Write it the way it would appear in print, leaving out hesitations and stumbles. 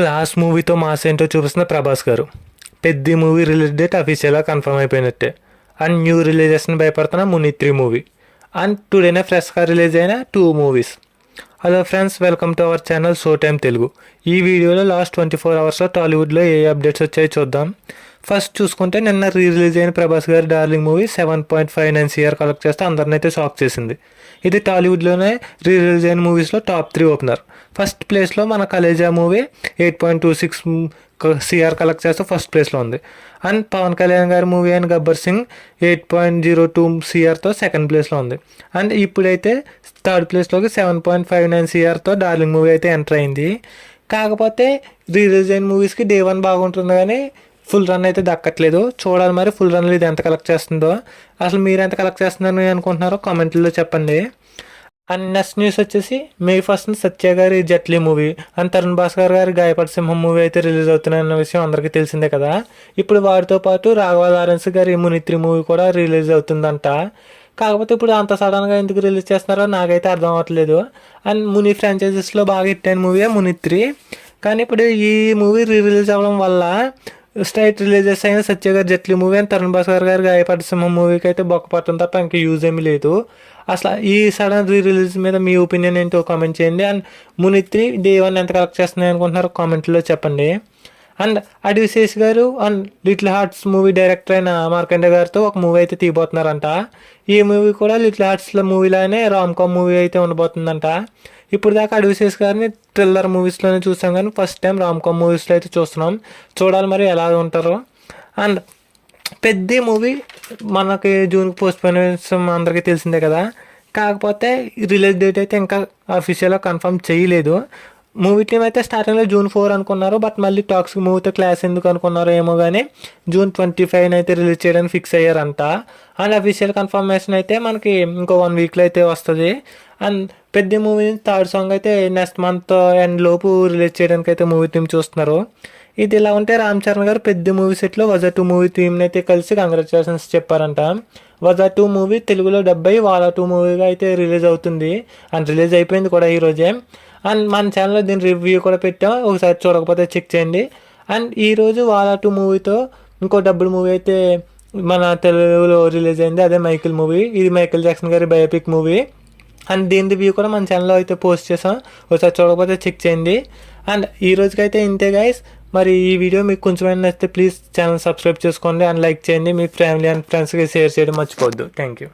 Class మూవీతో mass ఏంటో చూపిస్తున్న ప్రభాస్ గారు. పెద్ద మూవీ రిలీజ్ డేట్ అఫీషియల్గా కన్ఫర్మ్ అయిపోయినట్టే. And new రిలీజెస్ని భయపడుతున్న Muni 3 movie. And టుడేనే ఫ్రెష్గా రిలీజ్ అయిన 2 movies. Hello friends, welcome to our channel show time Telugu. ఈ వీడియోలో లాస్ట్ 24 అవర్స్లో టాలీవుడ్లో ఏ అప్డేట్స్ వచ్చాయో చూద్దాం. ఫస్ట్ చూసుకుంటే నిన్న రిలీజ్ అయిన ప్రభాస్ గారి డార్లింగ్ మూవీ 7.59 CR కలెక్ట్ చేస్తే అందరినైతే షాక్ చేసింది. ఇది టాలీవుడ్లోనే రిలీజ్ అయిన మూవీస్లో టాప్ 3 ఓపెనర్. ఫస్ట్ ప్లేస్లో మన కలేజా మూవీ 8.26 CR కలెక్ట్ చేస్తే ఫస్ట్ ప్లేస్లో ఉంది. అండ్ పవన్ కళ్యాణ్ గారి మూవీ అయిన గబ్బర్ సింగ్ 8.02 CRతో సెకండ్ ప్లేస్లో ఉంది. అండ్ ఇప్పుడైతే థర్డ్ ప్లేస్లోకి 7.59 CRతో డార్లింగ్ మూవీ అయితే ఎంటర్ అయింది. కాకపోతే రిలీజ్ అయిన మూవీస్కి డే 1 బాగుంటుంది, కానీ ఫుల్ రన్ అయితే దక్కట్లేదు. చూడాలి మరి ఫుల్ రన్లో ఇది ఎంత కలెక్ట్ చేస్తుందో. అసలు మీరు ఎంత కలెక్ట్ చేస్తున్నారని అనుకుంటున్నారో కామెంట్లో చెప్పండి. అండ్ నెక్స్ట్ న్యూస్ వచ్చేసి మే 1 సత్య గారి జట్లీ మూవీ అండ్ తరుణ్ భాస్కర్ గారి గాయపడి సింహం మూవీ అయితే రిలీజ్ అవుతున్నాయన్న విషయం అందరికీ తెలిసిందే కదా. ఇప్పుడు వాటితో పాటు రాఘవ లారెన్స్ గారి ముని 3 మూవీ కూడా రిలీజ్ అవుతుందంట. కాకపోతే ఇప్పుడు అంత సడన్గా ఎందుకు రిలీజ్ చేస్తున్నారో నాకైతే అర్థం అవ్వట్లేదు. అండ్ ముని ఫ్రాంచైజెస్లో బాగా హిట్ అయిన మూవీ ముని 3. కానీ ఇప్పుడు ఈ మూవీ రిలీజ్ అవ్వడం వల్ల స్ట్రైట్ రిలీజెస్ అయిన సత్య గారి జట్లీ మూవీ అండ్ తరుణ్ భాస్కర్ గారి గాయపడి సింహం మూవీకి అయితే బొక్క పట్టడం తప్ప ఇంకా యూజ్ ఏమీ లేదు. అసలు ఈ సడన్ రిలీజ్ మీద మీ ఒపీనియన్ ఏంటో కామెంట్ చేయండి. అండ్ ముని 3 డే 1 ఎంత కలెక్ట్ చేస్తున్నాయి అనుకుంటున్నారో కామెంట్లో చెప్పండి. అండ్ అడివిశేష్ గారు and little hearts movie director అయిన మార్కండే గారితో ఒక మూవీ అయితే తీయబోతున్నారంట. ఈ మూవీ కూడా లిటిల్ హార్ట్స్లో మూవీలానే రామ్ కామ్ మూవీ అయితే ఉండబోతుందంట. ఇప్పుడు దాకా అడివిశేష్ గారిని థ్రిల్లర్ మూవీస్లోనే చూసాం, కానీ ఫస్ట్ టైం రామ్ కామ్ మూవీస్లో అయితే చూస్తున్నాం. చూడాలి మరి ఎలా ఉంటారో. అండ్ పెద్ద మూవీ మనకి జూన్కి పోస్ట్ పోయిన విషయం అందరికీ తెలిసిందే కదా. కాకపోతే రిలీజ్ డేట్ అయితే ఇంకా అఫీషియల్గా కన్ఫర్మ్ చేయలేదు. మూవీ టీమ్ అయితే స్టార్టింగ్లో June 4 అనుకున్నారు, బట్ మళ్ళీ టాక్స్ మూవీతో క్లాస్ ఎందుకు అనుకున్నారో ఏమో కానీ June 25 అయితే రిలీజ్ చేయడానికి ఫిక్స్ అయ్యారంట. అండ్ అఫీషియల్ కన్ఫర్మేషన్ అయితే మనకి ఇంకో 1 వీక్లో అయితే వస్తుంది. అండ్ పెద్ద మూవీ థర్డ్ సాంగ్ అయితే నెక్స్ట్ మంత్ ఎండ్ లోపు రిలీజ్ చేయడానికి అయితే మూవీ టీమ్ చూస్తున్నారు. ఇది ఇలా ఉంటే రామ్ చరణ్ గారు పెద్ద మూవీ సెట్లో వజా 2 మూవీ టీమ్ని అయితే కలిసి కంగ్రాచులేషన్స్ చెప్పారంట. వజా 2 మూవీ తెలుగులో 70, వాలా 2 మూవీగా అయితే రిలీజ్ అవుతుంది. అండ్ రిలీజ్ అయిపోయింది కూడా ఈరోజే. అండ్ మన ఛానల్లో దీని రివ్యూ కూడా పెట్టాం, ఒకసారి చూడకపోతే చెక్ చేయండి. అండ్ ఈరోజు వాలా 2 మూవీతో ఇంకో డబ్బుల్ మూవీ అయితే మన తెలుగులో రిలీజ్ అయింది, అదే మైకిల్ మూవీ. ఇది మైకిల్ జాక్సన్ గారి బయోపిక్ మూవీ. అండ్ దీని రివ్యూ కూడా మన ఛానల్లో అయితే పోస్ట్ చేసాం, ఒకసారి చూడకపోతే చెక్ చేయండి. అండ్ ఈ రోజుకైతే ఇంతే గైస్. మరి ఈ వీడియో మీకు కొంచెమైనా నచ్చితే ప్లీజ్ ఛానల్ సబ్స్క్రైబ్ చేసుకోండి అండ్ లైక్ చేయండి. మీ ఫ్యామిలీ అండ్ ఫ్రెండ్స్కి షేర్ చేయడం మర్చిపోవద్దు. Thank you.